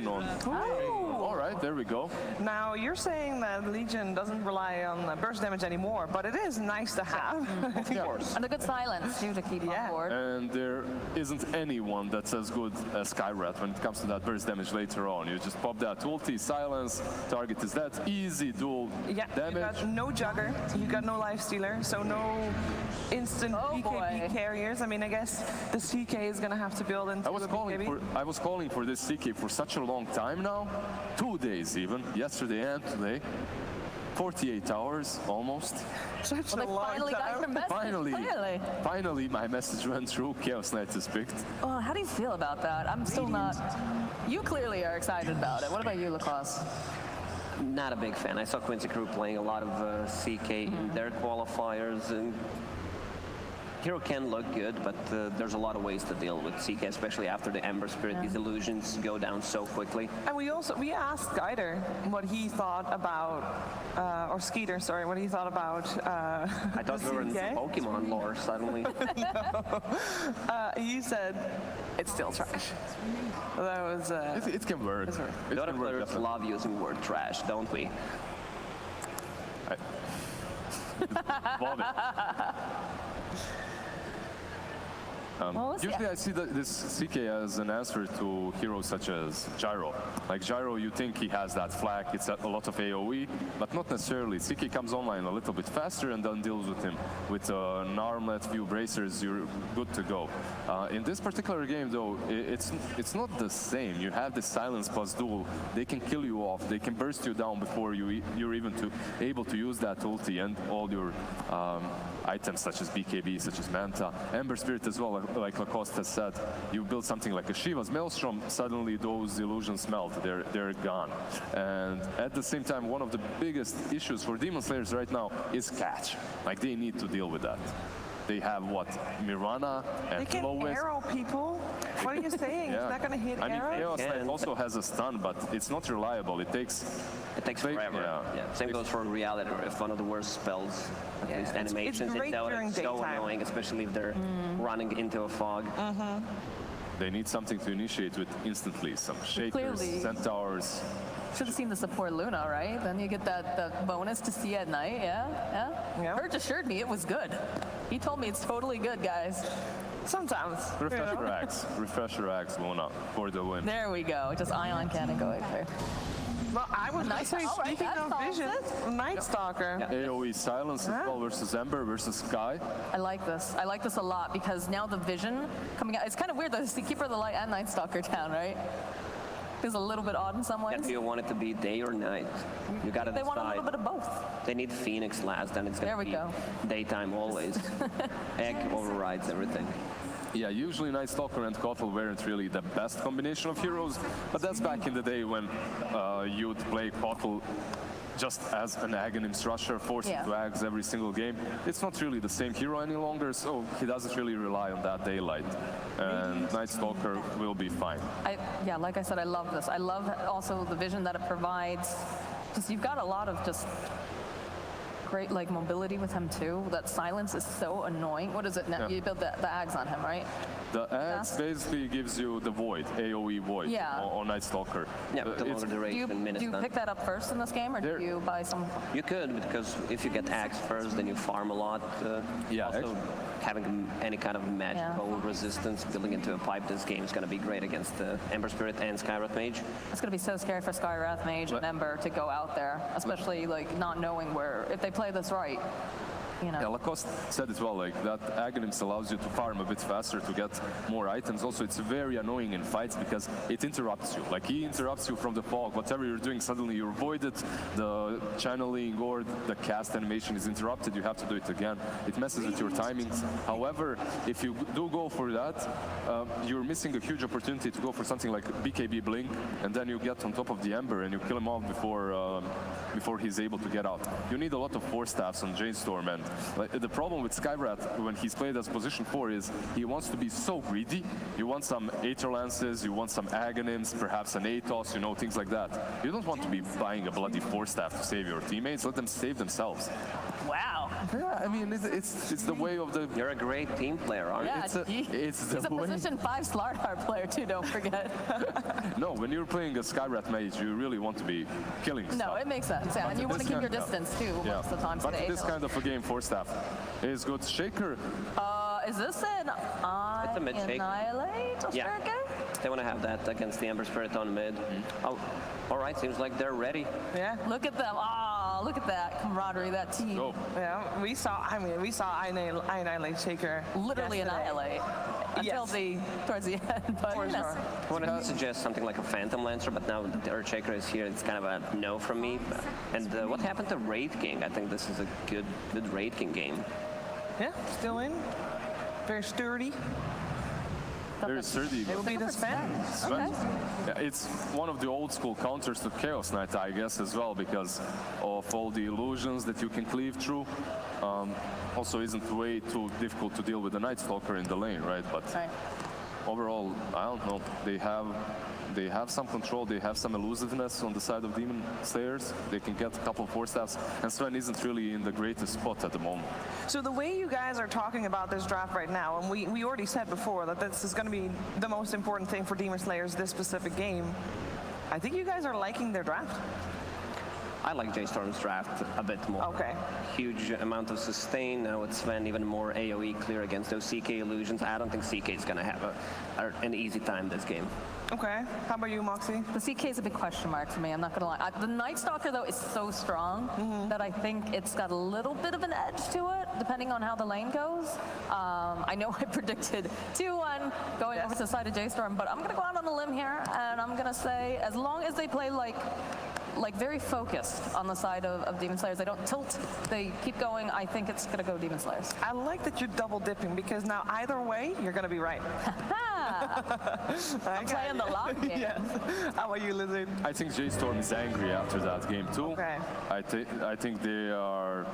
Legion on. All right, there we go. Now, you're saying that Legion doesn't rely on burst damage anymore, but it is nice to have. Of course. And a good silence, too, to keep on board. And there isn't anyone that's as good as Skyrat when it comes to that burst damage later on. You just pop that ulti, silence, target is dead, easy dual damage. You got no Jugger, you got no Lifestealer, so no instant BKB carriers. I mean, I guess the CK is going to have to build into the BKB. I was calling for this CK for such a long time now, 2 days even, yesterday and today. 48 hours, almost. Such a long time. Finally, my message went through. Chaos Knight is picked. Oh, how do you feel about that? I'm still not. You clearly are excited about it. What about you, Lacoste? Not a big fan. I saw Quincy Crew playing a lot of CK in their qualifiers, and Hero can look good, but there's a lot of ways to deal with CK, especially after the Ember Spirit. These illusions go down so quickly. And we asked Skyder what he thought about, or Skeeter, sorry, what he thought about I thought we were in Pokemon lore suddenly. He said it's still trash. That was. It can work. The other players love using the word trash, don't we? Usually I see this CK as an answer to heroes such as Gyro. Like Gyro, you think he has that flag, it's a lot of AoE, but not necessarily. CK comes online a little bit faster and then deals with him. With an armlet, few bracers, you're good to go. In this particular game though, it's not the same. You have this silence plus duel. They can kill you off, they can burst you down before you're even able to use that ulti and all your items such as BKB, such as Manta, Ember Spirit as well. Like Lacoste has said, you build something like a Shiva's Maelstrom, suddenly those illusions melt, they're gone. And at the same time, one of the biggest issues for Demon Slayers right now is catch. Like, they need to deal with that. They have, what, Mirana and They can arrow people? What are you saying? It's not going to hit arrows? Chaos Knight also has a stun, but it's not reliable. It takes forever. Same goes for Reality, if one of the worst spells. These animations, it's so annoying, especially if they're running into a fog. They need something to initiate with instantly. Some Shakers, Centaurs. Should have seen the support Luna, right? Then you get that bonus to see at night, Hurt assured me it was good. He told me it's totally good, guys. Sometimes. Refresher Axe, Luna, for the win. There we go. Just Ion Cannon going there. Well, I was speaking of Vision, Night Stalker. AoE silence as well versus Ember versus Sky. I like this. I like this a lot because now the Vision coming out. It's kind of weird that it's the Keeper of the Light and Night Stalker down, right? It's a little bit odd in some ways. Do you want it to be day or night? You gotta decide. They want a little bit of both. They need Phoenix last, and it's gonna be daytime always. Egg overrides everything. Yeah, usually Night Stalker and Kotal weren't really the best combination of heroes, but that's back in the day when you'd play Kotal just as an Aghanim's rusher, forced to Ags every single game. It's not really the same hero any longer, so he doesn't really rely on that daylight. And Night Stalker will be fine. Like I said, I love this. I love also the vision that it provides. Just you've got a lot of just great mobility with him too. That silence is so annoying. What is it now? You build the Ags on him, right? The Axe basically gives you the Void, AoE Void, on Night Stalker. Yeah, the longer duration, do you pick that up first in this game, or do you buy some? You could, because if you get Axe first, then you farm a lot. Also, having any kind of magical resistance building into a pipe this game is going to be great against the Ember Spirit and Skywrath Mage. It's going to be so scary for Skywrath Mage and Ember to go out there, especially not knowing where, if they play this right. Yeah, Lacoste said as well, that Aghanim's allows you to farm a bit faster to get more items. Also, it's very annoying in fights because it interrupts you. He interrupts you from the fog. Whatever you're doing, suddenly you're voided. The channeling or the cast animation is interrupted. You have to do it again. It messes with your timings. However, if you do go for that, you're missing a huge opportunity to go for something like BKB Blink, and then you get on top of the Ember and you kill him off before he's able to get out. You need a lot of Force Staffs on J.Storm, and the problem with Skywrath when he's played as position 4 is he wants to be so greedy. You want some Aether Lances, you want some Aghanims, perhaps an Aethos, things like that. You don't want to be buying a bloody Force Staff to save your teammates. Let them save themselves. Wow. Yeah, I mean, it's the way of the... You're a great team player, aren't you? Yeah, it's the he's a way... position 5 Slardar player too, don't forget. No, when you're playing a Skyrat mage, you really want to be killing stuff. No, it makes sense. Yeah, But and you want to this keep your kind- distance too Yeah. most of the time. But this kind of a game, Force Staff is good. Shaker, Is this an It's a mid shake. Annihilate? Yeah. Striker? They want to have that against the Ember Spirit on mid. Oh, all right, seems like they're ready. Yeah. Look at them. Ah, look at that camaraderie, that team. go. Yeah, we saw Annihilate Shaker Literally yesterday. annihilate until Yes. towards the end. But For you know, sure. I want to suggest something like a Phantom Lancer, but now that the Earthshaker is here, it's kind of a no from me. And what happened to Raid King? I think this is a good Raid King game. Yeah, still in. Very sturdy. Very sturdy. It will be the Sven. Okay. Yeah, it's one of the old school counters to Chaos Knight, I guess, as well, because of all the illusions that you can cleave through. Also, isn't way too difficult to deal with the Night Stalker in the lane, right? But Right. overall, I don't know. They have some control. They have some elusiveness on the side of Demon Slayers. They can get a couple of Force Staffs, and Sven isn't really in the greatest spot at the moment. So the way you guys are talking about this draft right now, and we already said before that this is going to be the most important thing for Demon Slayers this specific game. I think you guys are liking their draft. I like J.Storm's draft a bit more. Okay. Huge amount of sustain. Now it's Sven even more AoE clear against those CK illusions. I don't think CK is going to have an easy time this game. Okay. How about you, Moxie? The CK is a big question mark for me, I'm not going to lie. The Night Stalker, though, is so strong that I think it's got a little bit of an edge to it, depending on how the lane goes. I know I predicted 2-1 going over to the side of J.Storm, but I'm going to go out on a limb here, and I'm going to say as long as they play like very focused on the side of Demon Slayers, they don't tilt, they keep going, I think it's going to go Demon Slayers. I like that you're double dipping because now either way, you're going to be right. I'm playing the long game. Yes. How about you, Lizard? I think J.Storm is angry after that game too. Okay. I think they are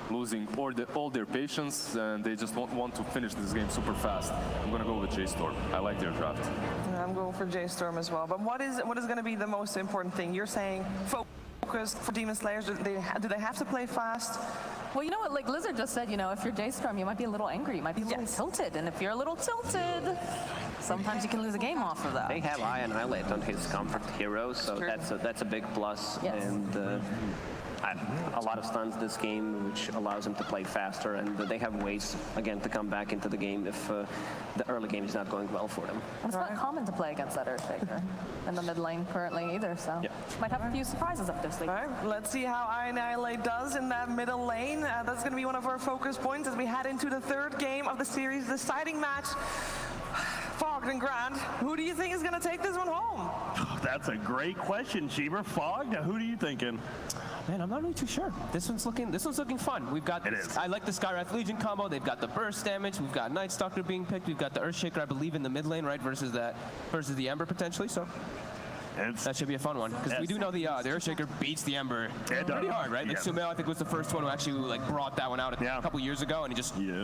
losing all their patience, and they just want to finish this game super fast. I'm gonna go with J.Storm. I like their draft. I'm going for J.Storm as well. But what is going to be the most important thing? You're saying focused for Demon Slayers. Do they have to play fast? Well, you know what, like Lizard just said, you know, if you're J.Storm, you might be a little angry, you might be a little tilted, and if you're a little tilted, sometimes you can lose a game off of that. They have Annihilate on his comfort hero, so that's a big plus. Yes. And a lot of stuns this game, which allows him to play faster, and they have ways, again, to come back into the game if the early game is not going well for them. And it's not common to play against that Earthshaker in the mid lane currently either, so might have a few surprises up this league. All right, let's see how Annihilate does in that middle lane. That's going to be one of our focus points as we head into the third game of the series, deciding match. Fogged and Grand, who do you think is going to take this one home? That's a great question, Cheever. Fogged, who are you thinking? Man, I'm not really too sure. This one's looking fun. We've got. It is. I like the Skywrath Legion combo. They've got the burst damage. We've got Night Stalker being picked. We've got the Earthshaker, I believe, in the mid lane, right, versus the Ember potentially. So that should be a fun one because we do know the Earthshaker beats the Ember pretty hard, right? Like Sumail, I think, was the first one who actually brought that one out a couple years ago, and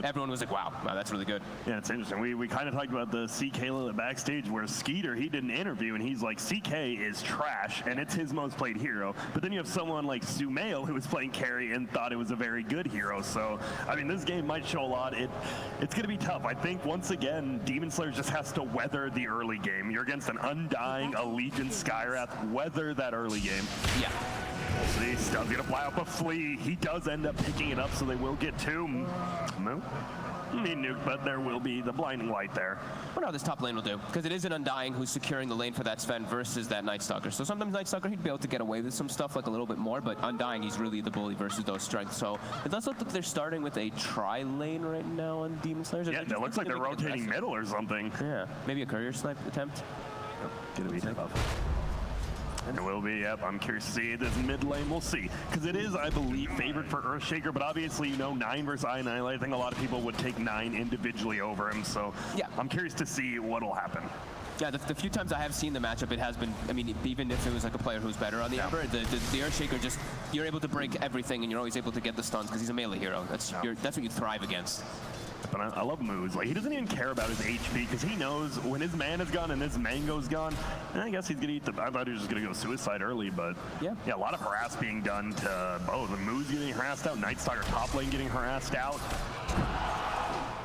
everyone was like, wow, that's really good. Yeah, it's interesting. We kind of talked about the CK backstage where Skeeter, he did an interview and he's like, CK is trash and it's his most played hero. But then you have someone like Sumail who was playing carry and thought it was a very good hero. So, I mean, this game might show a lot. It's going to be tough. I think, once again, Demon Slayer just has to weather the early game. You're against an Undying, Allegiant, Skyrath. Weather that early game. Yeah. See, Stud's going to fly up a flea. He does end up picking it up, so they will get two. No. Need nuke, but there will be the blinding light there. What how this top lane will do, because it is an Undying who's securing the lane for that Sven versus that Night Stalker. So sometimes Night Stalker, he'd be able to get away with some stuff like a little bit more, but Undying, he's really the bully versus those strengths. So it does look like they're starting with a tri-lane right now on Demon Slayers. Yeah, it looks like they're rotating middle or something. Yeah, maybe a courier snipe attempt. Gonna be tough. It will be, yep. I'm curious to see this mid lane. We'll see. Because it is, I believe, favored for Earthshaker, but obviously, 9 versus Annihilate. I think a lot of people would take 9 individually over him, so yeah. I'm curious to see what'll happen. Yeah, the few times I have seen the matchup, it has been, I mean, even if it was like a player who's better on the Ember, the Earthshaker just, you're able to break everything and you're always able to get the stuns because he's a melee hero. That's what you thrive against. But I love Moose. Like, he doesn't even care about his HP because he knows when his mana's gone and his mango's gone, and I guess he's going to eat the... I thought he was just going to go suicide early, but yeah, a lot of harass being done to both. The Moose getting harassed out, Nightstalker top lane getting harassed out.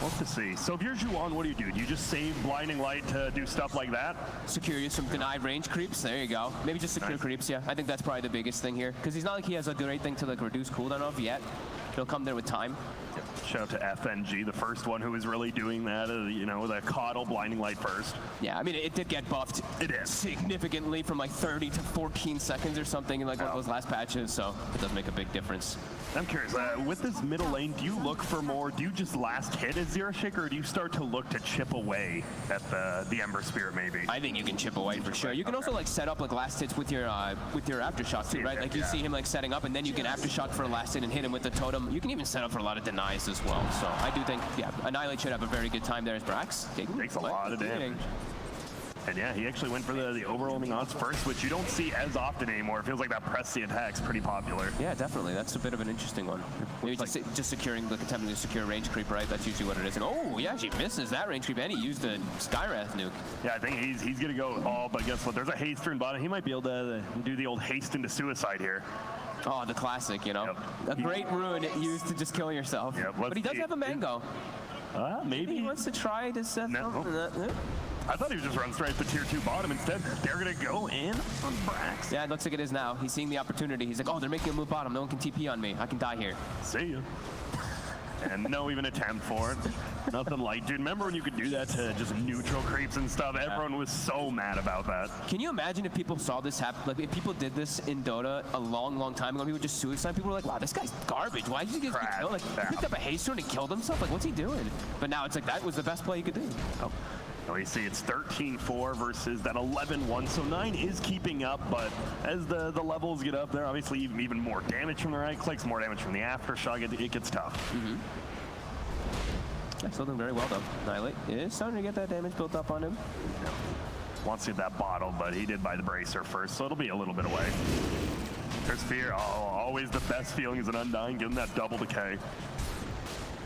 We'll have to see. So if you're Juan, what do? Do you just save Blinding Light to do stuff like that? Secure you some denied range creeps. There you go. Maybe just secure creeps, yeah. I think that's probably the biggest thing here. Because he's not like he has a great thing to like reduce cooldown of yet. He'll come there with time. Shout out to FNG, the first one who was really doing that, you know, with a coddle Blinding Light first. Yeah, I mean, it did get buffed. It is. Significantly from like 30 to 14 seconds or something in like one of those last patches, so it does make a big difference. I'm curious, with this middle lane, do you look for more, do you just last hit as Zero Shaker, or do you start to look to chip away at the Ember Spirit maybe? I think you can chip away for sure. You can also like set up like last hits with your aftershock too, right? Like you see him like setting up and then you can aftershock for a last hit and hit him with the totem. You can even set up for a lot of denies as well. So I do think, yeah, Annihilate should have a very good time there as Brax. Takes a lot of damage. And yeah, he actually went for the overwhelming odds first, which you don't see as often anymore. It feels like that press the attack's pretty popular. Yeah, definitely. That's a bit of an interesting one. Maybe just securing, like attempting to secure range creep, right? That's usually what it is. And oh, yeah, she misses that range creep, and he used a Skywrath nuke. Yeah, I think he's gonna go all, but guess what? There's a haster in bottom. He might be able to do the old haste into suicide here. Oh, the classic, you know? Yep. A great rune used to just kill yourself. Yep, but he does have a mango. Maybe he wants to try to set I thought he was just running straight to tier 2 bottom. Instead, they're going to go in on Brax. Yeah, it looks like it is now. He's seeing the opportunity. He's like, oh, they're making a move bottom. No one can TP on me. I can die here. See ya. And no even attempt for it. Nothing like, dude, remember when you could do that to just neutral creeps and stuff? Everyone was so mad about that. Can you imagine if people saw this happen? Like, if people did this in Dota a long, long time ago, people just suicide. People were like, wow, this guy's garbage. Why did he get killed? Like, he picked up a haste rune and killed himself? Like, what's he doing? But now it's like, that was the best play you could do. Now you see it's 13-4 versus that 11-1, so 9 is keeping up, but as the levels get up there, obviously even more damage from the right clicks, more damage from the aftershock, it gets tough. Yeah, still doing very well though. Annihilate is starting to get that damage built up on him. Yeah. Wants to get that bottle, but he did buy the bracer first, so it'll be a little bit away. There's fear, always the best feeling is an Undying, give him that double decay.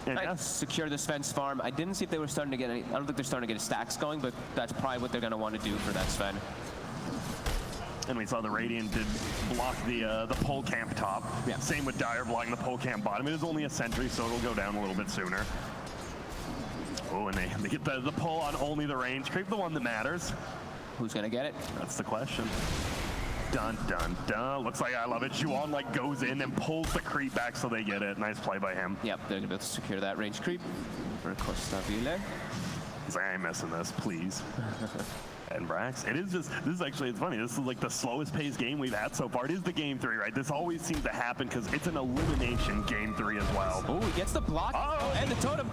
And secure this fence farm. I didn't see if they were starting to get any, I don't think they're starting to get stacks going, but that's probably what they're going to want to do for that Sven. And we saw the Radiant did block the pole camp top. Yeah. Same with Dire blocking the pole camp bottom. It is only a sentry, so it'll go down a little bit sooner. Oh, and they get the pull on only the range creep, the one that matters. Who's going to get it? That's the question. Dun, dun, dun. Looks like I love it. Juan like goes in and pulls the creep back so they get it. Nice play by him. Yep, they're going to be able to secure that range creep for Corsair. He's like, I ain't missing this, please. And Brax, it is just, this is actually, it's funny, this is like the slowest paced game we've had so far. It is the game 3, right? This always seems to happen because it's an elimination game 3 as well. Oh, he gets the block. And the totem.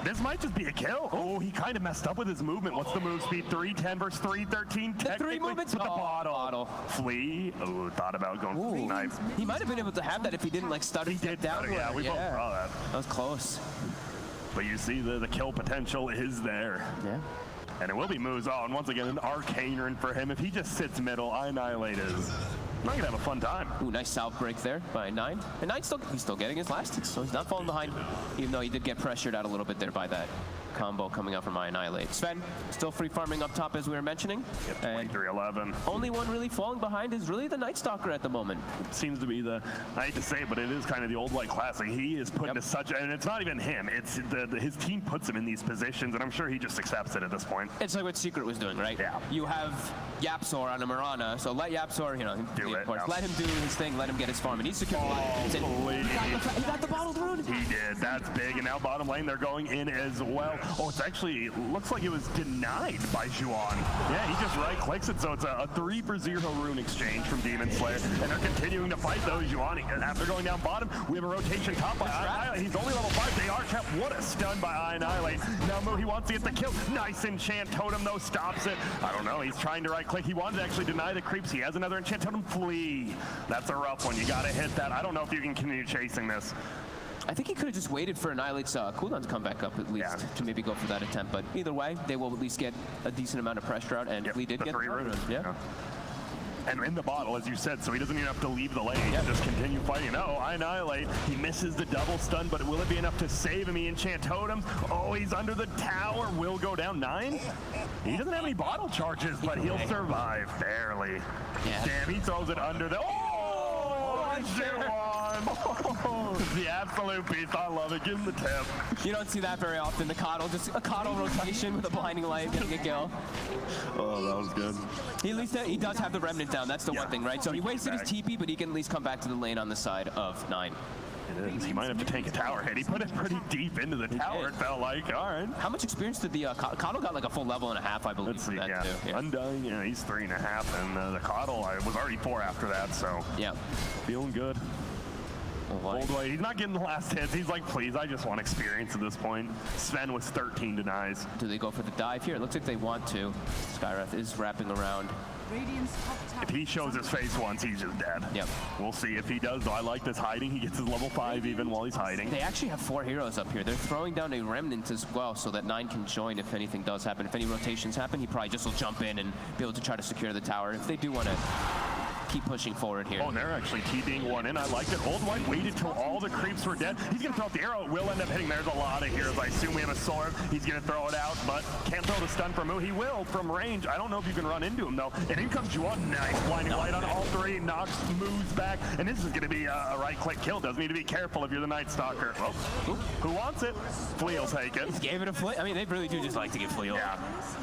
This might just be a kill. Oh, he kind of messed up with his movement. What's the move speed? 310 versus 313. The 3 movements with the bottle. Flee. Oh, thought about going for the knife. He might have been able to have that if he didn't like stutter. He did down. Yeah, we both saw that. That was close. But you see the kill potential is there. Yeah. And it will be Moose. Oh, and once again, an arcane rune for him. If he just sits middle, Annihilate is not going to have a fun time. Ooh, nice salve break there by 9. And 9's he's still getting his last hits, so he's not falling behind, even though he did get pressured out a little bit there by that combo coming out from Annihilate. Sven, still free farming up top as we were mentioning. Yep, 23-11. Only one really falling behind is really the Nightstalker at the moment. It seems to be the, I hate to say it, but it is kind of the old white classic. He is put into such, and it's not even him, it's his team puts him in these positions, and I'm sure he just accepts it at this point. It's like what Secret was doing, right? Yeah. You have Yapsor on a Mirana, so let Yapsor, you know, do it. Let him do his thing, let him get his farm, and he's secure. He got the bottled rune. He did, that's big, and now bottom lane, they're going in as well. Oh, it's actually, looks like it was denied by Juan. Yeah, he just right-clicks it, so it's a 3-for-0 rune exchange from Demon Slayer, and they're continuing to fight though. Juan, after going down bottom, we have a rotation top by Annihilate. He's only level 5, they are kept. What a stun by Annihilate. Now Mo, he wants to get the kill. Nice enchant totem though, stops it. I don't know, he's trying to right-click. He wanted to actually deny the creeps. He has another enchant totem, flee. That's a rough one, you gotta hit that. I don't know if you can continue chasing this. I think he could have just waited for Annihilate's cooldown to come back up at least to maybe go for that attempt. But either way, they will at least get a decent amount of pressure out, and we did get the rune. Yeah. And in the bottle, as you said, so he doesn't even have to leave the lane. He can just continue fighting. No, Annihilate. He misses the double stun, but will it be enough to save him? He enchant totems. Oh, he's under the tower. Will go down 9. He doesn't have any bottle charges, but he'll survive barely. Yeah. Damn, he throws it under the. Oh, the absolute beast. I love it. Give him the tip. You don't see that very often. The Coddle, just a Coddle rotation with a blinding light getting a kill. Oh, that was good. At least he does have the Remnant down. That's the one thing, right? So he wasted his back. TP, but he can at least come back to the lane on the side of 9. It is. He might have to take a tower hit. He put it pretty deep into the tower, it felt like. All right. How much experience did the Coddle got? Like a full level and a half, I believe. Let's see, from that too. Yeah. Undying, yeah, he's 3.5, and the Coddle was already 4 after that, so Yeah. feeling good. Old White, he's not getting the last hits. He's like, please, I just want experience at this point. Sven was 13 denies. Do they go for the dive here? It looks like they want to. Skywrath is wrapping around. If he shows his face once, he's just dead. Yep. We'll see if he does, though. I like this hiding. He gets his level 5 even while he's hiding. They actually have 4 heroes up here. They're throwing down a Remnant as well so that 9 can join if anything does happen. If any rotations happen, he probably just will jump in and be able to try to secure the tower. If they do want to keep pushing forward here. Oh, and they're actually TPing one in. I liked it. Old White waited till all the creeps were dead. He's going to throw out the arrow. It will end up hitting. There's a lot of heroes. I assume we have a sword. He's going to throw it out, but can't throw the stun from who. He will from range. I don't know if you can run into him, though. And in comes Juan. Nice blinding light on all 3. Nox moves back, and this is going to be a right-click kill. Does need to be careful if you're the Night Stalker. Oh, who wants it? Flea will take it. Gave it a Flea. I mean, they really do just like to give Flea. Yeah.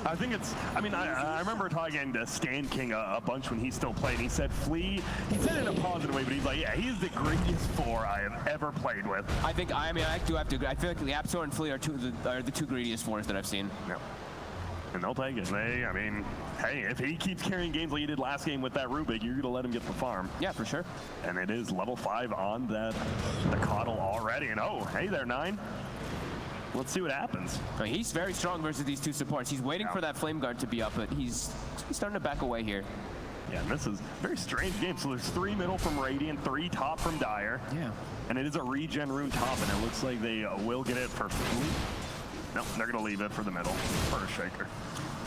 I think it's, I mean, I remember talking to Stan King a bunch when he still played. He said Flea, he said it in a positive way, but he's like, yeah, he's the greatest 4 I have ever played with. I think, I do have to agree. I feel like the Absol and Flea are the 2 greediest 4s that I've seen. Yeah. And they'll take it. I mean, hey, if he keeps carrying games like he did last game with that Rubik, you're going to let him get the farm. Yeah, for sure. And it is level 5 on the Coddle already. And oh, hey there, 9. Let's see what happens. He's very strong versus these 2 supports. He's waiting for that Flame Guard to be up, but he's starting to back away here. Yeah, and this is a very strange game. So there's 3 middle from Radiant, 3 top from Dire. Yeah. And it is a regen rune top, and it looks like they will get it for Fleet. No, they're going to leave it for the middle for a Shaker.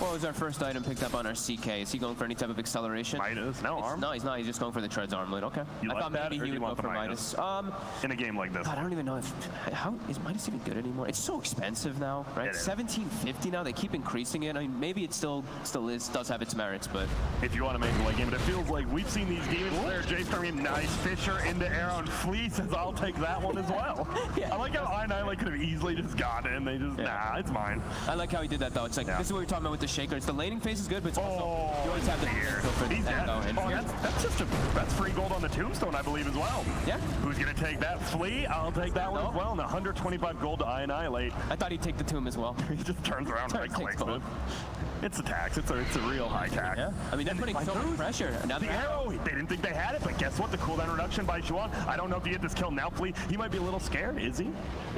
What was our first item picked up on our CK? Is he going for any type of acceleration? Midas, no arm. No, he's not. He's just going for the Treads armlet. Okay. You I like thought that, maybe or he do you would want go the for Midas? Midas. In a game like this. God, I don't even know how is Midas even good anymore? It's so expensive now, right? It is. 1750 now. They keep increasing it. I mean, maybe it still does have its merits, but If you want to make a late game, but it feels like we've seen these demons there. J.Storm, nice Fisher into arrow, and Flea says, I'll take that one as well. Yeah. I like how I could have easily just got it, and they just, nah, it's mine. I like how he did that though. It's like this is what we were talking about with the Shakers. The laning phase is good, but it's also you always have the go for the He's dead. tango. And That's free gold on the tombstone, I believe, as well. Yeah. Who's going to take that? Flea? I'll take that one as well. And 125 gold to Annihilate. I thought he'd take the tomb as well. He just turns around and right-clicks it. It's a tax. It's a real high tax. Yeah. I mean, they're putting so much pressure. Now The arrow, they didn't think they had it, but guess what? The cooldown reduction by Juan. I don't know if you get this kill now, Flea. He might be a little scared, is he?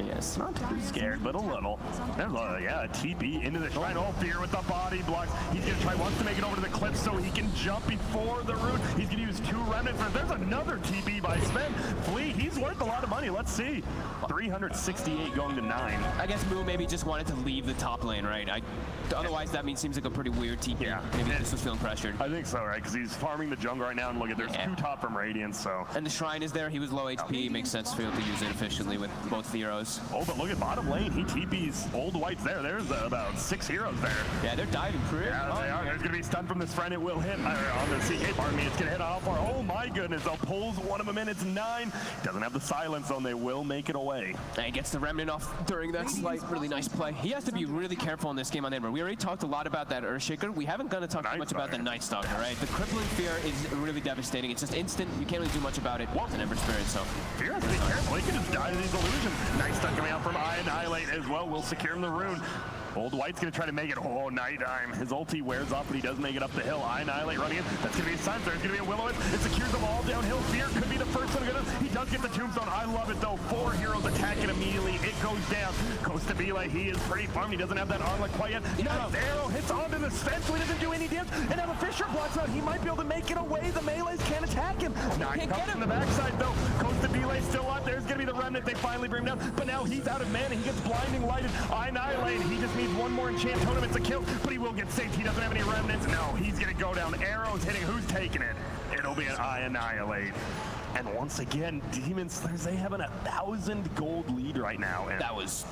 Yes. Not too scared, but a little. There's a TP into the shrine. Oh, Fear with the body blocks. He's going to try once to make it over to the cliff so he can jump before the rune. He's going to use 2 remnants. There's another TP by Sven. Flea, he's worth a lot of money. Let's see. 368 going to 9. I guess Moo maybe just wanted to leave the top lane, right? Otherwise, that seems like a pretty weird TP. Yeah. Maybe he just was feeling pressured. I think so, right? Because he's farming the jungle right now, and look at there's 2 top from Radiance, so. And the shrine is there. He was low HP. Makes sense for him to use it efficiently with both heroes. Oh, but look at bottom lane. He TP's Old White's there. There's about 6 heroes there. Yeah, they're diving pretty Yeah, they are. There's going to be stun from this friend. It will hit on the CK. Pardon me. It's going to hit off. Oh, my goodness. They'll pulls one of them in. It's 9. Doesn't have the silence on. They will make it away. And he gets the remnant off during that slight, really nice play. He has to be really careful in this game on Ember. We already talked a lot about that Earthshaker. We haven't gone to talk too much about the Night Stalker, right? The crippling fear is really devastating. It's just instant. You can't really do much about it. It's an Ember Spirit, so. Fear has to be careful. He can just die to these illusions. Night Stalker coming out from Annihilate as well. We'll secure him the rune. Old White's going to try to make it. Oh, Nighttime. His ulti wears off, but he does make it up the hill. Annihilate running in. That's going to be a Silence. There's going to be a Will-O-Wisp. It secures them all downhill. Fear could be the first one to get us. He does get the tombstone. I love it, though. 4 heroes attack it immediately. It goes down. Costa Bile, he is pretty farmed. He doesn't have that armlet quite yet. Nice arrow hits onto the fence, so he doesn't do any damage. And now the Fisher blocks out. He might be able to make it away. The melees can't attack him. Nice comes from the backside, though. Costa Bile still up. There's going to be the remnant. They finally bring him down. But now he's out of mana. He gets blinding lighted. Annihilate. He just needs one more enchant totem. It's a kill, but he will get saved. He doesn't have any remnants. No, he's going to go down. Arrows hitting. Who's taking it? be an Annihilate. And once again, Demon Slayers, they have an 1,000 gold lead right now. And that was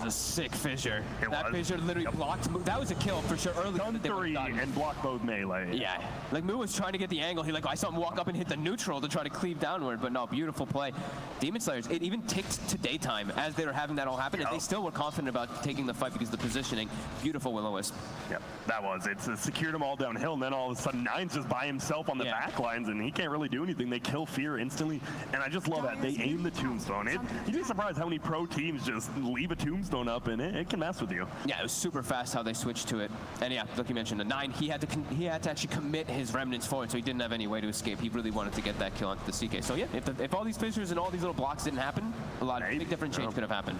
a sick fissure. That was. fissure literally blocked. That was a kill for sure early. Done 3 and blocked both melee. Yeah, like Moo was trying to get the angle. I saw him walk up and hit the neutral to try to cleave downward, but no, beautiful play. Demon Slayers, it even ticked to daytime as they were having that all happen, and they still were confident about taking the fight because of the positioning. Beautiful Will-O-Wisp. Yep, that was. It secured him all downhill, and then all of a sudden Nine's just by himself on the back lines, and he can't really do anything. They kill Fear instantly, and I just love that. They aim the tombstone. You'd be surprised how many pro teams just leave a tombstone up, and it can mess with you. Yeah, it was super fast how they switched to it. And yeah, like you mentioned, the 9, he had to actually commit his remnants forward, so he didn't have any way to escape. He really wanted to get that kill onto the CK. So yeah, if all these fissures and all these little blocks didn't happen, a lot of big different change could have happened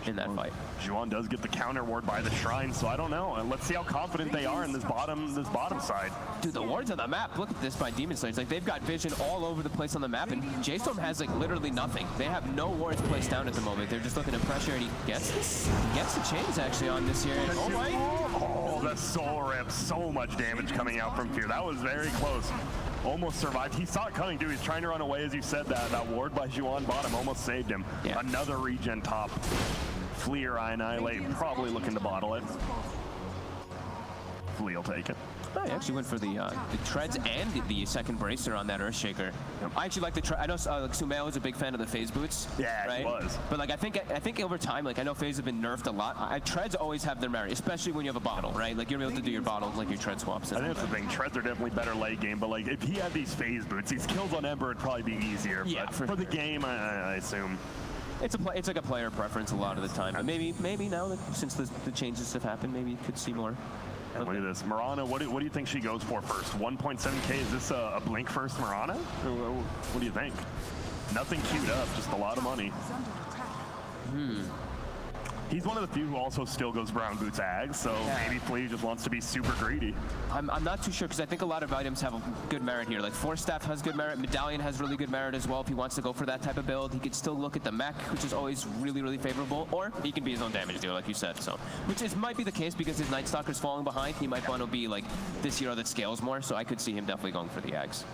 in that fight. Juan does get the counter ward by the shrine, so I don't know. And let's see how confident they are in this bottom side. Dude, the wards on the map, look at this by Demon Slayers. Like, they've got vision all over the place on the map, and J.Storm has like literally nothing. They have no wards placed down at the moment. They're just looking to pressure, and he gets this. He gets the chains actually on this here. Oh my! Oh, the soul rip. So much damage coming out from Fear. That was very close. Almost survived. He saw it coming, too. He's trying to run away, as you said. That ward by Juan bottom almost saved him. Yeah. Another regen top. Flea or Annihilate, probably looking to bottle it. Flea will take it. I actually went for the treads and the second bracer on that Earthshaker. Yep. I actually like the I know Sumail is a big fan of the phase boots. Yeah, right? He was. But like I think over time, like I know phase have been nerfed a lot. Treads always have their merit, especially when you have a bottle, right? Like you're able to do your bottle, like your tread swaps. I think that's the thing. Treads are definitely better late game, but like if he had these phase boots, these kills on Ember would probably be easier. Yeah, but for the game, I assume. It's like a player preference a lot of the time. But maybe now that since the changes have happened, maybe you could see more. And look at this. Murana, what do you think she goes for first? 1.7K, is this a blink first Murana? What do you think? Nothing queued up, just a lot of money. He's one of the few who also still goes brown boots Ag, so maybe Flea just wants to be super greedy. I'm not too sure, because I think a lot of items have a good merit here. Like Force Staff has good merit, Medallion has really good merit as well. If he wants to go for that type of build, he could still look at the mech, which is always really, really favorable, or he can be his own damage dealer, like you said. So, might be the case because his Night Stalker's falling behind. He might want to be like this hero that scales more, so I could see him definitely going for the Ags.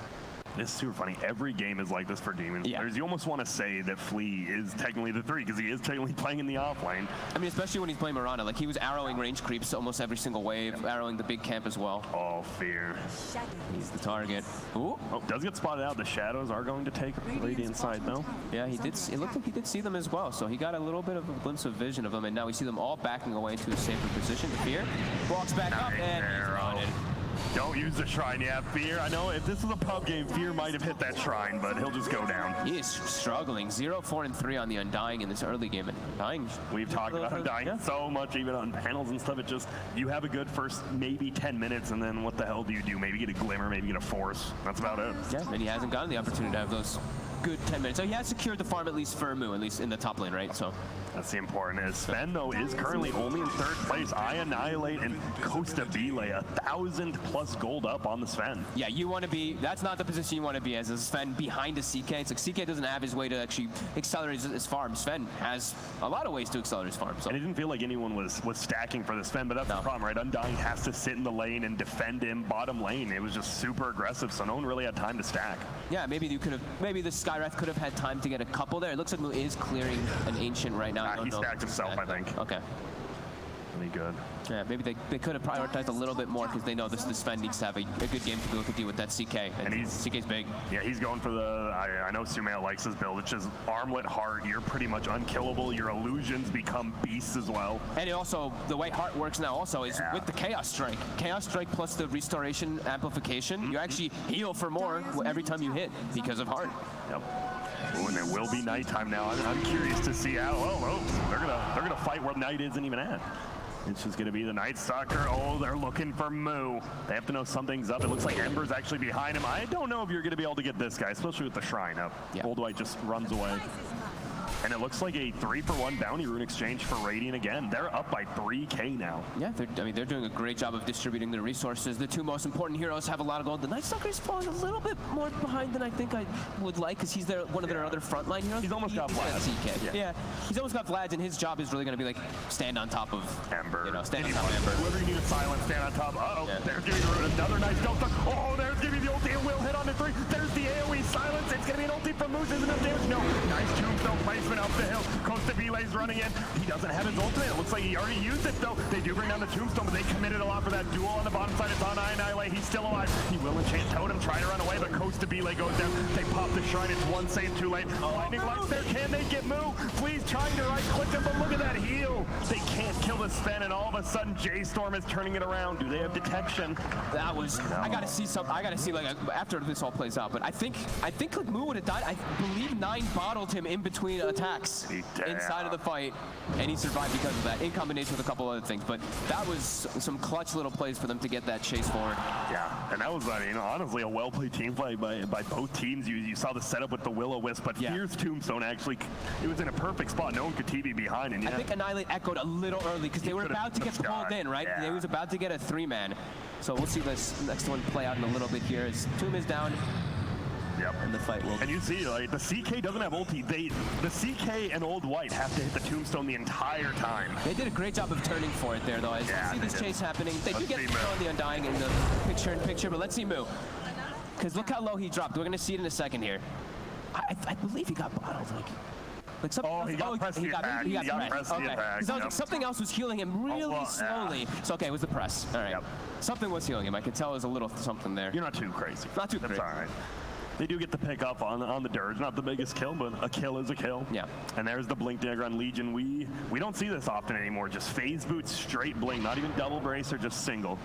It's super funny. Every game is like this for Demon Slayers. You almost want to say that Flea is technically the 3 because he is technically playing in the offlane. I mean, especially when he's playing Murana. Like, he was arrowing range creeps almost every single wave, arrowing the big camp as well. Oh, Fear. He's the target. Ooh. Oh, does get spotted out. The shadows are going to take Radiant side, though. Yeah, he did. It looked like he did see them as well. So he got a little bit of a glimpse of vision of them, and now we see them all backing away to a safer position. Fear walks back up, and he's spotted. Don't use the shrine. Yeah, Fear. I know if this was a pub game, Fear might have hit that shrine, but he'll just go down. He is struggling. 0, 4, and 3 on the Undying in this early game. And Undying, we've talked about Undying so much, even on panels and stuff. It just, you have a good first maybe 10 minutes, and then what the hell do you do? Maybe get a Glimmer, maybe get a Force. That's about it. Yeah, and he hasn't gotten the opportunity to have those good 10 minutes. So he has secured the farm at least for Moo, at least in the top lane, right? So that's the important. As Sven, though, is currently only in 3rd place. I Annihilate and Costa Bile, 1,000+ gold up on the Sven. Yeah, you want to be, that's not the position you want to be as a Sven behind a CK. It's like CK doesn't have his way to actually accelerate his farm. Sven has a lot of ways to accelerate his farm. So. And it didn't feel like anyone was stacking for the Sven, but that's the problem, right? Undying has to sit in the lane and defend him bottom lane. It was just super aggressive, so no one really had time to stack. Yeah, maybe the Skywrath could have had time to get a couple there. It looks like Moo is clearing an Ancient right now. He stacked himself, I think. Okay. Really good. Yeah, maybe they could have prioritized a little bit more because they know this Sven needs to have a good game to be able to deal with that CK. And CK's big. Yeah, he's going for the, I know Sumail likes his build, which is Armlet Heart. You're pretty much unkillable. Your illusions become beasts as well. And it also, the way Heart works now also is with the Chaos Strike. Chaos Strike plus the Restoration Amplification, you actually heal for more every time you hit because of Heart. Yep. Ooh, and it will be nighttime now. I'm curious to see how. They're gonna fight where night isn't even at. It's just gonna be the Night Stalker. Oh, they're looking for Moo. They have to know something's up. It looks like Ember's actually behind him. I don't know if you're gonna be able to get this guy, especially with the shrine up. Yeah. Old White just runs away. And it looks like a 3-for-1 bounty rune exchange for Radiant again. They're up by 3K now. Yeah, they're doing a great job of distributing their resources. The 2 most important heroes have a lot of gold. The Night Stalker is falling a little bit more behind than I think I would like because he's one of their other frontline heroes. He's almost got Vlad. Yeah, he's almost got Vlad, and his job is really going to be like stand on top of Ember. Stand on top of Ember. Whoever you need to silence, stand on top. There's getting rune. Another nice delta. Oh, there's to be the ulti. It will hit on the 3. There's the AoE silence. It's going to be an ulti from Moose. Isn't enough damage. No. Nice tombstone placement up the hill. Costa Vile's running in. He doesn't have his ultimate. It looks like he already used it, though. They do bring down the tombstone, but they committed a lot for that duel on the bottom side. It's on Annihilate. He's still alive. He will enchant Totem, try to run away, but Costa Vile goes down. They pop the shrine. It's one save too late. Lightning lights there. Can they get Moo? Please trying to right-click him, but look at that heal. They can't kill the Sven, and all of a sudden, J.Storm is turning it around. Do they have detection? That was. No. I gotta see something. I gotta see like after this all plays out. But I think like Moo would have died. I believe 9 bottled him in between attacks inside of the fight, and he survived because of that, in combination with a couple other things. But that was some clutch little plays for them to get that chase forward. Yeah, and that was, I mean, honestly, a well-played team play by both teams. You saw the setup with the Will-O-Wisp, but here's Tombstone actually. It was in a perfect spot. No one could TV behind, and I think Annihilate echoed a little early because they were about to get pulled in, right? Yeah. They was about to get a 3-man. So we'll see this next one play out in a little bit here as Tomb is down. Yep. And the fight will. And you see, like, the CK doesn't have ulti. The CK and Old White have to hit the tombstone the entire time. They did a great job of turning for it there, though. As you see this chase happening, they do get on the Undying in the picture-in-picture, but let's see Moo. Because look how low he dropped. We're going to see it in a second here. I believe he got bottled. Like something else. He got pressed the attack. He got pressed the attack. Yep. Something else was healing him really slowly. So, okay, it was the press. All right. Yep. Something was healing him. I could tell there was a little something there. You're not too crazy. Not too crazy. That's all right. They do get the pick up on the Dirge. Not the biggest kill, but a kill is a kill. Yeah. And there's the Blink dagger on Legion. We don't see this often anymore. Just phase boots, straight Blink. Not even double brace or just single.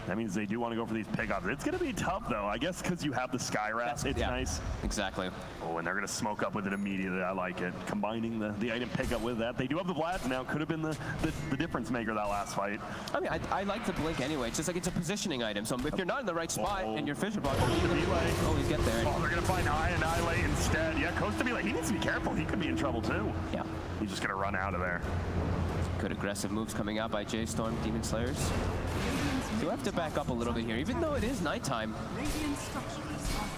That means they do want to go for these pickups. It's going to be tough, though. I guess because you have the Sky Wrap, it's nice. Exactly. Oh, and they're going to smoke up with it immediately. I like it. Combining the item pickup with that. They do have the Vlad now. Could have been the difference maker that last fight. I mean, I like the Blink anyway. It's just like it's a positioning item. So if you're not in the right spot and your Fissure Block, always get there. Oh, they're going to find Annihilate instead. Yeah, Costa Vile, he needs to be careful. He could be in trouble, too. Yeah. He's just going to run out of there. Good aggressive moves coming out by J.Storm, Demon Slayers. Do have to back up a little bit here, even though it is nighttime.